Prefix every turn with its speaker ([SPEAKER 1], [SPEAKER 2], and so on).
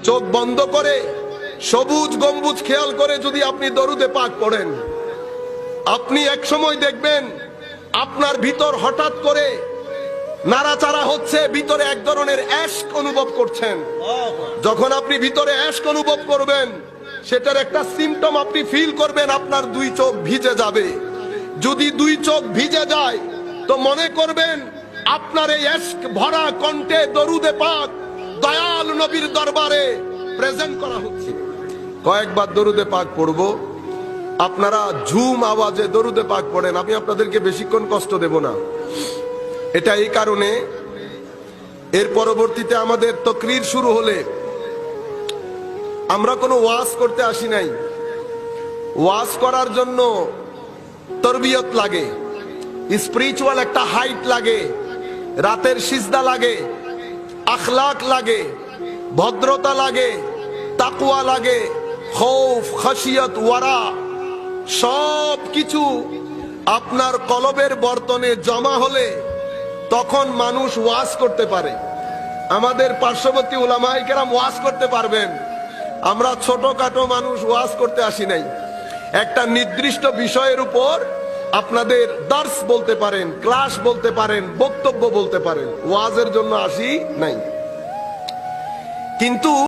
[SPEAKER 1] চোখ বন্ধ করে সবুজ গম্বুজ খেয়াল করে যদি আপনি দরুদে পাক পড়েন, আপনি এক সময় দেখবেন আপনার ভিতর হঠাৎ করে নাড়াচাড়া হচ্ছে, ভিতরে এক ধরনের অ্যাশক অনুভব করছেন। যখন আপনি ভিতরে অ্যাশক অনুভব করবেন, সেটার একটা সিম্পটম আপনি ফিল করবেন, আপনার দুই চোখ ভিজে যাবে। যদি দুই চোখ ভিজে যায় তো মনে করবেন আপনার এই অ্যাশক ভরা কণ্ঠে দরুদে পাক দয়াল নবীর দরবারে প্রেজেন্ট করা হচ্ছে। কয়েকবার দরুদে পাক পড়ব, আপনারা ঝুম আওয়াজে দরুদে পাক পড়েন, আমি আপনাদেরকে বেশিক্ষণ কষ্ট দেব না। এটা এই কারণে, এর পরবর্তীতে আমাদের তাকরীর শুরু হলে আমরা কোনো ওয়াজ করতে আসি নাই। ওয়াজ করার জন্য তরবিয়ত লাগে, স্পিরিচুয়াল একটা হাইট লাগে, রাতের সিজদা লাগে, আখলাক লাগে, ভদ্রতা লাগে, তাকওয়া লাগে, খৌফ, খাশিয়ত, ওয়ারা, সব কিছু আপনার কলবের বর্তনে জমা হলে তখন মানুষ ওয়াজ করতে পারে। আমাদের পার্শ্ববর্তী উলামায়ে কেরাম ওয়াজ করতে পারবেন, আমরা ছোটখাটো মানুষ ওয়াজ করতে আসি নাই। একটা নির্দিষ্ট বিষয়ের উপর আপনাদের দার্স বলতে পারেন, ক্লাস বলতে পারেন, বক্তব্য বলতে পারেন, ওয়াজের জন্য আসি নাই। কিন্তু